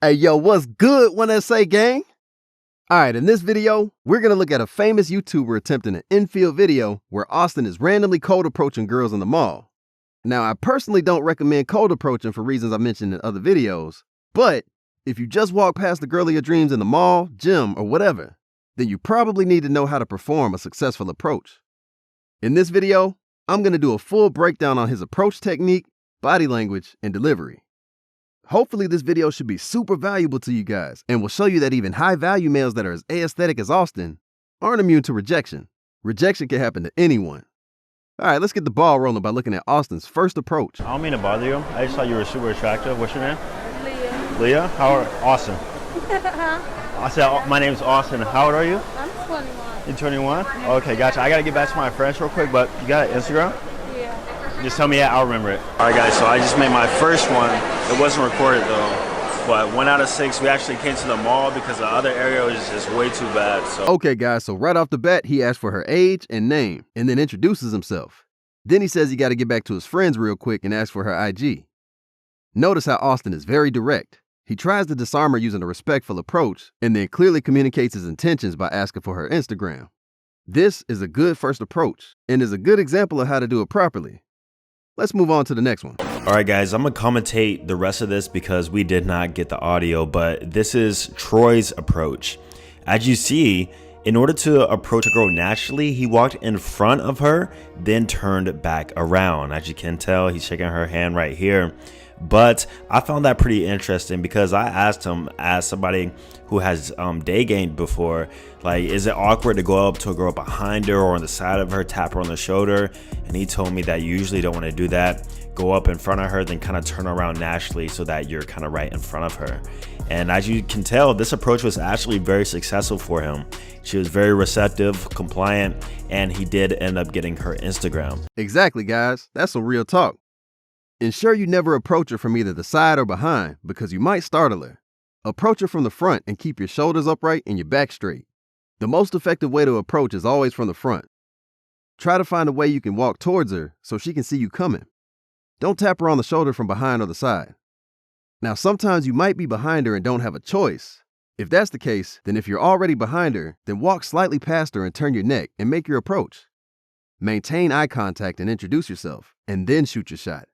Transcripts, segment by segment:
Hey, yo, what's good, 1SA gang? All right, in this video, we're gonna look at a famous YouTuber attempting an infield video where Austin is randomly cold approaching girls in the mall. Now, I personally don't recommend cold approaching for reasons I mentioned in other videos, but if you just walk past the girl of your dreams in the mall, gym, or whatever, then you probably need to know how to perform a successful approach. In this video, I'm gonna do a full breakdown on his approach technique, body language, and delivery. Hopefully this video should be super valuable to you guys and will show you that even high-value males that are as aesthetic as Austin aren't immune to rejection. Rejection can happen to anyone. All right, let's get the ball rolling by looking at Austin's first approach. I don't mean to bother you. I just thought you were super attractive. What's your name? Leah. Leah? How are Austin? I said my name's Austin. How old are you? I'm 21. You're 21? Okay, gotcha. I gotta get back to my friends real quick, but you got Instagram? Yeah. Just tell me, yeah, I'll remember it. All right, guys, so I just made my first one. It wasn't recorded, though. But 1 out of 6, we actually came to the mall because the other area was just way too bad. So Okay, guys, so right off the bat, he asks for her age and name, and then introduces himself. Then he says he got to get back to his friends real quick and ask for her IG. Notice how Austin is very direct. He tries to disarm her using a respectful approach, and then clearly communicates his intentions by asking for her Instagram. This is a good first approach, and is a good example of how to do it properly. Let's move on to the next one. all right, guys, I'm gonna commentate the rest of this because we did not get the audio, but this is Troy's approach. As you see, in order to approach a girl naturally, he walked in front of her, then turned back around. As you can tell, he's shaking her hand right here. But I found that pretty interesting because I asked him, as somebody who has day gamed before, like, is it awkward to go up to a girl behind her or on the side of her, tap her on the shoulder? And he told me that you usually don't want to do that. Go up in front of her, then kind of turn around naturally so that you're kind of right in front of her. And as you can tell, this approach was actually very successful for him. She was very receptive, compliant, and he did end up getting her Instagram. Exactly, guys. That's some real talk. Ensure you never approach her from either the side or behind because you might startle her. Approach her from the front and keep your shoulders upright and your back straight. The most effective way to approach is always from the front. Try to find a way you can walk towards her so she can see you coming. Don't tap her on the shoulder from behind or the side. Now, sometimes you might be behind her and don't have a choice. If that's the case, then if you're already behind her, then walk slightly past her and turn your neck and make your approach. Maintain eye contact and introduce yourself, and then shoot your shot.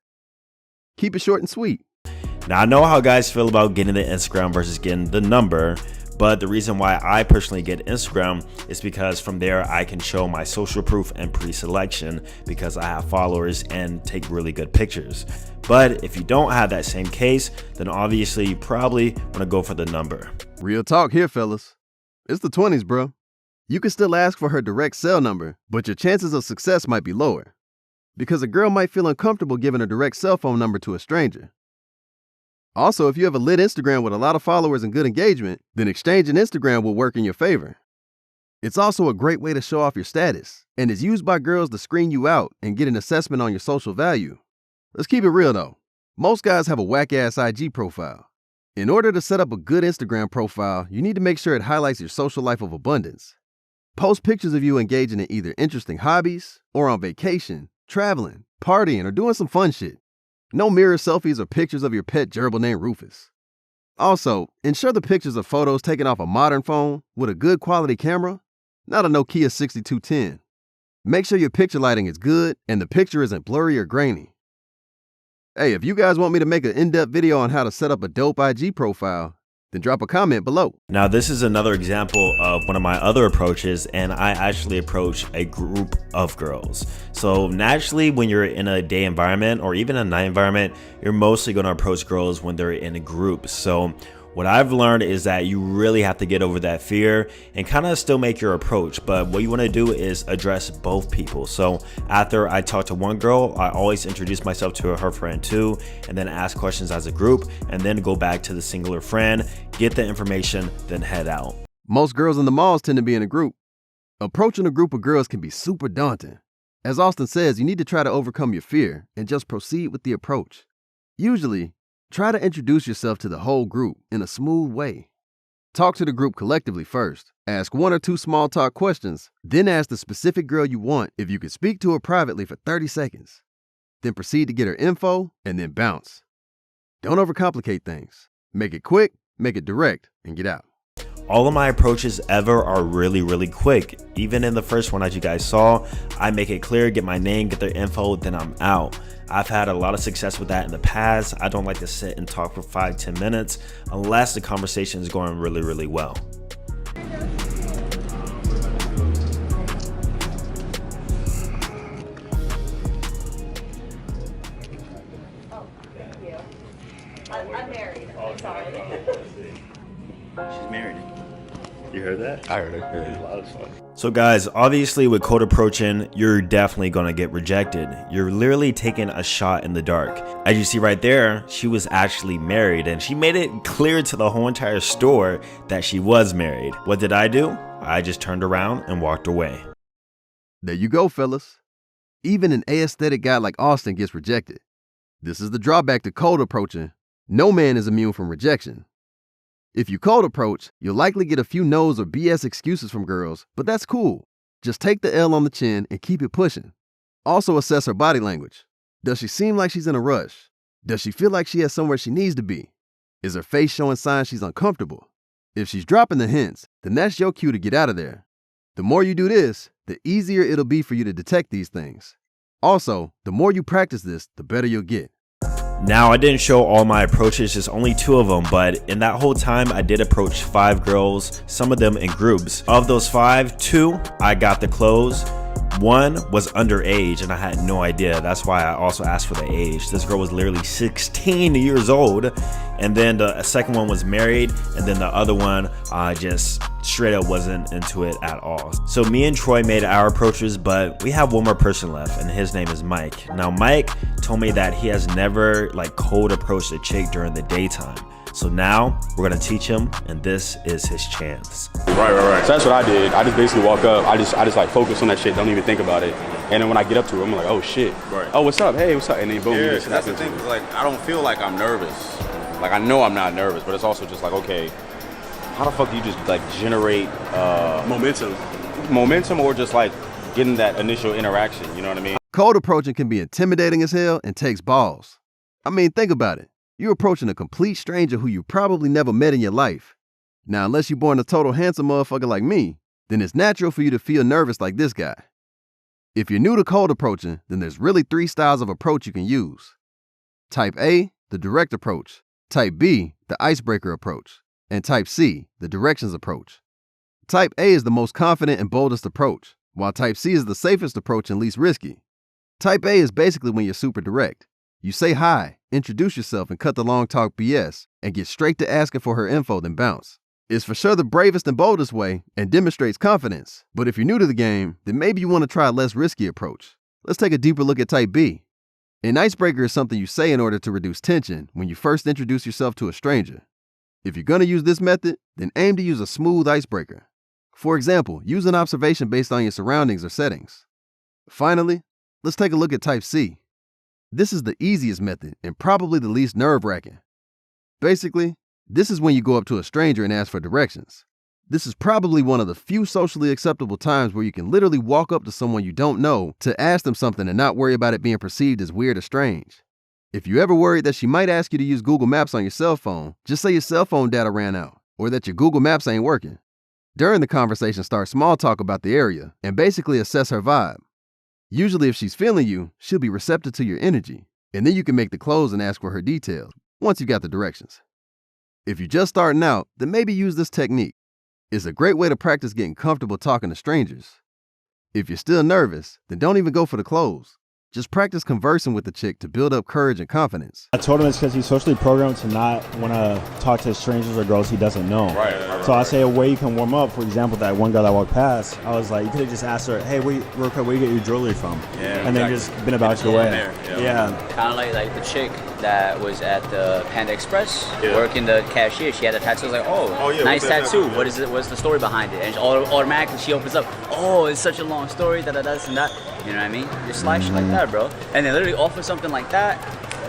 Keep it short and sweet. Now, I know how guys feel about getting the Instagram versus getting the number, but the reason why I personally get Instagram is because from there I can show my social proof and pre-selection because I have followers and take really good pictures. But if you don't have that same case, then obviously you probably want to go for the number. Real talk here, fellas. It's the 20s, bro. You can still ask for her direct cell number, but your chances of success might be lower because a girl might feel uncomfortable giving a direct cell phone number to a stranger. Also, if you have a lit Instagram with a lot of followers and good engagement, then exchanging Instagram will work in your favor. It's also a great way to show off your status and is used by girls to screen you out and get an assessment on your social value. Let's keep it real though. Most guys have a whack-ass IG profile. In order to set up a good Instagram profile, you need to make sure it highlights your social life of abundance. Post pictures of you engaging in either interesting hobbies or on vacation, traveling, partying, or doing some fun shit. No mirror selfies or pictures of your pet gerbil named Rufus. Also, ensure the pictures are photos taken off a modern phone with a good quality camera, not a Nokia 6210. Make sure your picture lighting is good and the picture isn't blurry or grainy. Hey, if you guys want me to make an in-depth video on how to set up a dope IG profile, then drop a comment below. Now, this is another example of one of my other approaches, and I actually approach a group of girls. So naturally, when you're in a day environment or even a night environment, you're mostly going to approach girls when they're in a group. So what I've learned is that you really have to get over that fear and kind of still make your approach. But what you want to do is address both people. So after I talk to one girl, I always introduce myself to her friend too, and then ask questions as a group, and then go back to the singular friend, get the information, then head out. Most girls in the malls tend to be in a group. Approaching a group of girls can be super daunting. As Austin says, you need to try to overcome your fear and just proceed with the approach. Usually, try to introduce yourself to the whole group in a smooth way. Talk to the group collectively first. Ask 1 or 2 small talk questions, then ask the specific girl you want if you could speak to her privately for 30 seconds. Then proceed to get her info and then bounce. Don't overcomplicate things. Make it quick Make it direct and get out. All of my approaches ever are really quick. Even in the first one, as you guys saw, I make it clear, get my name, get their info, then I'm out. I've had a lot of success with that in the past. I don't like to sit and talk for 5-10 minutes unless the conversation is going really well. I'm married. I'm sorry. She's married. You heard that? I heard it. Yeah. A lot of fun. So guys, obviously with cold approaching, you're definitely gonna get rejected. You're literally taking a shot in the dark. As you see right there, she was actually married and she made it clear to the whole entire store that she was married. What did I do? I just turned around and walked away. There you go, fellas. Even an aesthetic guy like Austin gets rejected. This is the drawback to cold approaching. No man is immune from rejection. If you cold approach, you'll likely get a few no's or BS excuses from girls, but that's cool. Just take the L on the chin and keep it pushing. Also assess her body language. Does she seem like she's in a rush? Does she feel like she has somewhere she needs to be? Is her face showing signs she's uncomfortable? If she's dropping the hints, then that's your cue to get out of there. The more you do this, the easier it'll be for you to detect these things. Also, the more you practice this, the better you'll get. Now, I didn't show all my approaches, just only 2 of them, but in that whole time, I did approach 5 girls, some of them in groups. Of those 5, 2, I got the close. 1 was underage and I had no idea. That's why I also asked for the age. This girl was literally 16 years old. And then the second one was married. And then the other one just straight up wasn't into it at all. So me and Troy made our approaches, but we have one more person left and his name is Mike. Now Mike told me that he has never cold approached a chick during the daytime. So now we're gonna teach him, and this is his chance. Right. So that's what I did. I just basically walk up. I just focus on that shit. Don't even think about it. And then when I get up to her, I'm like, oh shit. Right. Oh, what's up? Hey, what's up? And then boom. Yeah, that's the thing. I don't feel like I'm nervous. I know I'm not nervous, but it's also just okay, how the fuck do you just generate momentum, or just getting that initial interaction? You know what I mean? Cold approaching can be intimidating as hell and takes balls. I mean, think about it. You're approaching a complete stranger who you probably never met in your life. Now, unless you're born a total handsome motherfucker like me, then it's natural for you to feel nervous like this guy. If you're new to cold approaching, then there's really 3 styles of approach you can use. Type A, the direct approach. Type B, the icebreaker approach. And Type C, the directions approach. Type A is the most confident and boldest approach, while Type C is the safest approach and least risky. Type A is basically when you're super direct. You say hi, introduce yourself, and cut the long talk BS, and get straight to asking for her info, then bounce. It's for sure the bravest and boldest way, and demonstrates confidence. But if you're new to the game, then maybe you want to try a less risky approach. Let's take a deeper look at Type B. An icebreaker is something you say in order to reduce tension when you first introduce yourself to a stranger. If you're going to use this method, then aim to use a smooth icebreaker. For example, use an observation based on your surroundings or settings. Finally, let's take a look at Type C. This is the easiest method and probably the least nerve-wracking. Basically, this is when you go up to a stranger and ask for directions. This is probably one of the few socially acceptable times where you can literally walk up to someone you don't know to ask them something and not worry about it being perceived as weird or strange. If you ever worried that she might ask you to use Google Maps on your cell phone, just say your cell phone data ran out or that your Google Maps ain't working. During the conversation, start small talk about the area and basically assess her vibe. Usually if she's feeling you, she'll be receptive to your energy, and then you can make the close and ask for her details once you got the directions. If you're just starting out, then maybe use this technique. It's a great way to practice getting comfortable talking to strangers. If you're still nervous, then don't even go for the close. Just practice conversing with the chick to build up courage and confidence. I told him it's because he's socially programmed to not want to talk to strangers or girls he doesn't know. Right. So I say a way you can warm up. For example, that one girl that walked past, I was like, you could have just asked her, hey, real quick, where you get your jewelry from? Yeah, and then just been about your way. Yeah. Kind of like the chick that was at the Panda Express working the cashier. She had a tattoo. I was like, oh yeah, nice tattoo. What is it? What's the story behind it? And automatically she opens up, oh, it's such a long story, this and that. You know what I mean? Just slide shit like that, bro. And then literally offer something like that,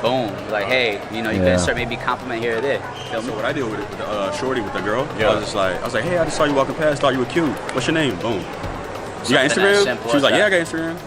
boom. Like, hey, you can start maybe compliment here or there. Feel me? So what I did with the shorty, with the girl, I was like, hey, I just saw you walking past, thought you were cute. What's your name? Boom. You got Instagram? She was like, yeah, I got Instagram.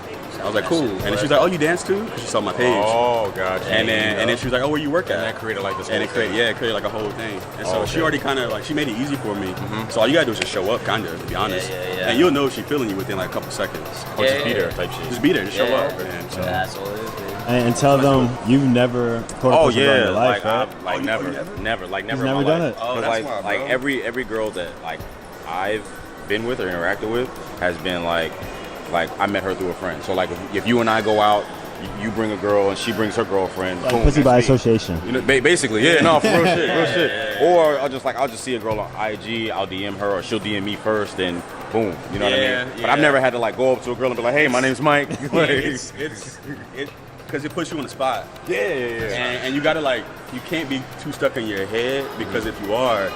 I was like, cool. And then she was like, oh, you dance too? Because she saw my page. Oh, gotcha. And then she was like, oh, where you work at? And that created like this. And it created like a whole thing. And so she already kind of like, she made it easy for me. So all you gotta do is just show up, kind of, to be honest. And you'll know if she's feeling you within like a couple seconds. Or just be there type shit. Just be there, just show up. And so. That's all it is, dude. And tell them you've never quote-unquote in your life, right? Never He's never done it. Oh, that's why, like every girl that like I've been with or interacted with has been like I met her through a friend. So like if you and I go out, you bring a girl and she brings her girlfriend. Like boom, pussy by me. association. You know, basically, yeah, no, for real shit. Or I'll just see a girl on IG, I'll DM her, or she'll DM me first, and boom, you know what I mean? But I've never had to like go up to a girl and be like, hey, my name's Mike. It's because it puts you on the spot. Yeah. And you gotta like, you can't be too stuck in your head, because if you are,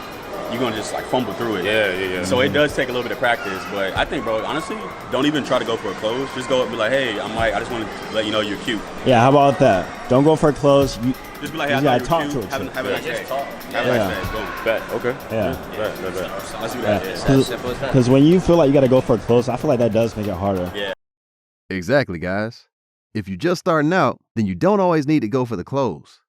you're gonna just like fumble through it. Yeah. So it does take a little bit of practice, but I think, bro, honestly, don't even try to go for a close. Just go up and be like, hey, I'm Mike. I just want to let you know you're cute. Yeah, how about that? Don't go for a close. Just be like, hey, you I gotta thought you talk were to cute. it. Have a nice day. Have a nice day. Boom. Bet. Okay. Yeah. Bet. Let's do that. As simple as that. Because when you feel like you got to go for a close, I feel like that does make it harder. Yeah. Exactly, guys. If you're just starting out, then you don't always need to go for the close.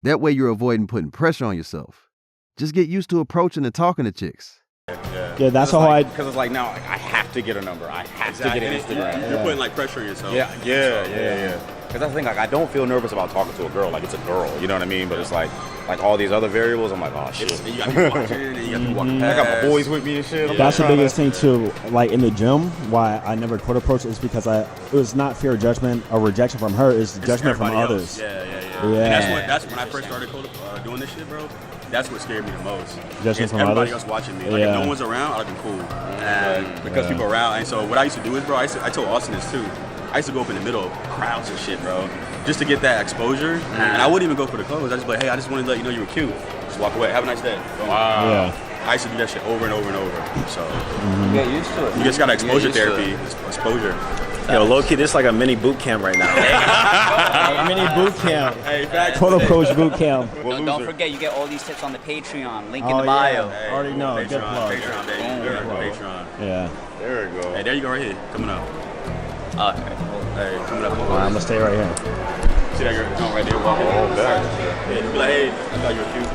That way you're avoiding putting pressure on yourself. Just get used to approaching and talking to chicks. Yeah, that's how Because it's like now I have to get a number. I have to get an Instagram. You're putting like pressure on yourself. Yeah. Because that's the thing, like I don't feel nervous about talking to a girl. Like it's a girl, you know what I mean? But it's like all these other variables, I'm like, oh shit. And you got people watching, and you got people walking past. I got my boys with me and shit. That's the biggest thing too. Like in the gym, why I never quote approach is because it was not fear of judgment or rejection from her. It's judgment from others. Yeah. Yeah. And that's when I first started doing this shit, bro. That's what scared me the most. Judgment from everybody others? else watching me. Like if no one's around, I'd be cool. Because people are around. And so what I used to do is, bro, I told Austin this too. I used to go up in the middle of crowds and shit, bro, just to get that exposure. And I wouldn't even go for the clothes. I just be like, hey, I just wanted to let you know you were cute. Just walk away. Have a nice day. Wow. Yeah. I used to do that shit over and over and over. So Get used to it. you just got exposure therapy. Exposure. Yo, low key, this is like a mini boot camp right now. Mini boot camp. Hey, facts. Quote approach boot camp. Don't forget, you get all these tips on the Patreon. Link in Oh, the bio. yeah. Already know. Good plug. Patreon, baby. Patreon. Yeah. There we go. Hey, there you go right here. Coming up. Okay. Hey, coming up. I'm gonna stay right here. See that girl come right there walking. Yeah, be like, hey, I thought you were cute.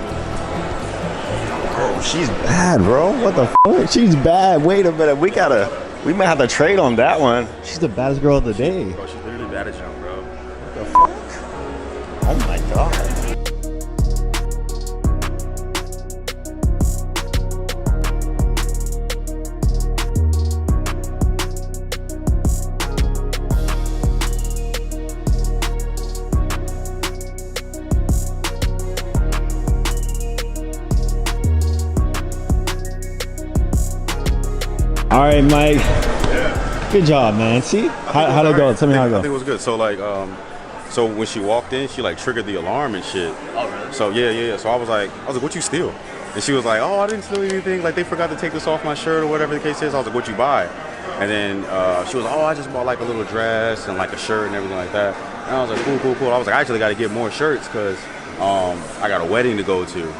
Oh, she's bad, bro. What the fuck? She's bad. Wait a minute. We might have to trade on that one. She's the baddest girl of the day. Bro, she's literally bad as jump, bro. Oh my god. All right, Mike. Yeah. Good job, man. See? How'd it go? Tell me how it I think go. it was good. So like, so when she walked in, she like triggered the alarm and shit. Oh, really? So yeah. So I was like, what you steal? And she was like, oh, I didn't steal anything. Like they forgot to take this off my shirt or whatever the case is. I was like, what you buy? And then she was like, oh, I just bought like a little dress and like a shirt and everything like that. And I was like, cool. I was like, I actually got to get more shirts because I got a wedding to go to.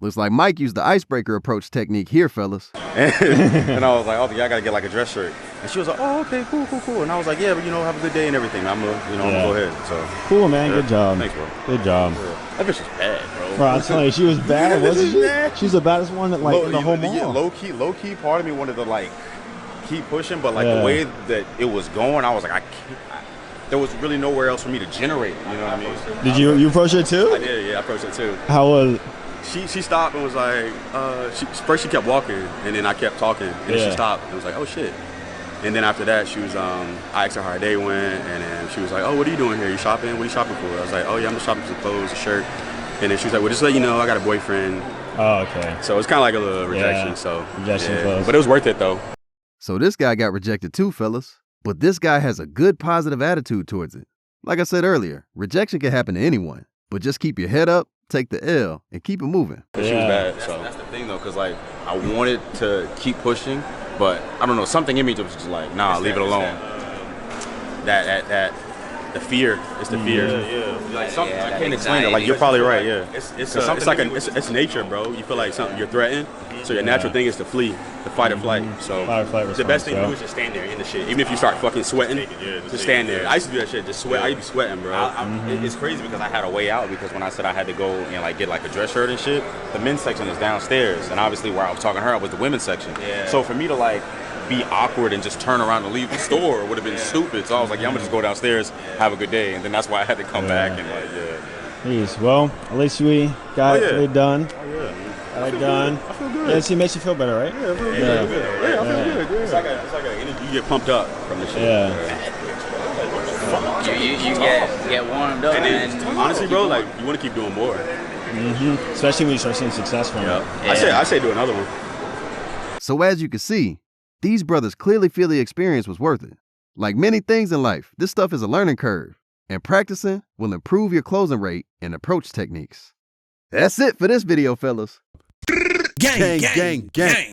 Looks like Mike used the icebreaker approach technique here, fellas. And I was like, oh, yeah, I got to get like a dress shirt. And she was like, oh, okay, cool. And I was like, yeah, but have a good day and everything. I'm gonna go ahead. So Cool, man. Good job. Thanks, bro. Good job. That bitch was bad, bro. Bro, I'm telling you, she was bad, wasn't she? She's the baddest one that, like, in the whole mall. Yeah, low key, part of me wanted to like keep pushing, but like the way that it was going, I was like, I can't. There was really nowhere else for me to generate. You know what I mean? Did you approach her too? I did. Yeah, I approached it too. How was? She stopped and was like, first she kept walking, and then I kept talking, and then she stopped and was like, oh shit. And then after that, she was, I asked her how her day went, and then she was like, oh, what are you doing here? You shopping? What are you shopping for? I was like, oh yeah, I'm just shopping for some clothes, a shirt. And then she was like, well, just to let you know, I got a boyfriend. Oh, okay. So it's kind of like a little rejection. Yeah. So Rejection clothes. But it was worth it though. So this guy got rejected too, fellas. But this guy has a good positive attitude towards it. Like I said earlier, rejection can happen to anyone. But just keep your head up, take the L, and keep it moving. She was bad. So that's the thing though, because like I wanted to keep pushing, but I don't know, something in me just was like, nah, leave it alone. That the fear. It's the fear. Like something I can't explain it. Like you're probably right. Yeah. It's like it's nature, bro. You feel like something you're threatened, so your natural thing is to flee, to fight or flight. So the best thing to do is just stand there in the shit. Even if you start fucking sweating, just stand there. I used to do that shit. Just sweat. I used to be sweating, bro. It's crazy because I had a way out because when I said I had to go and like get like a dress shirt and shit, the men's section is downstairs, and obviously where I was talking to her was the women's section. Yeah. So for me to like be awkward and just turn around and leave the store would have been stupid. So I was like, yeah, I'm gonna just go downstairs, have a good day, and then that's why I had to come back and like, Jeez, well, at least we got it done. I feel good. I feel good. Yeah, it makes you feel better, right? Yeah, I feel good. Yeah, I feel good. It's like you get pumped up from the shit. You get warmed up, and honestly, bro, like you want to keep doing more. Especially when you start seeing success from it. I say do another one. So as you can see, these brothers clearly feel the experience was worth it. Like many things in life, this stuff is a learning curve, and practicing will improve your closing rate and approach techniques. That's it for this video, fellas. Gang, gang, gang.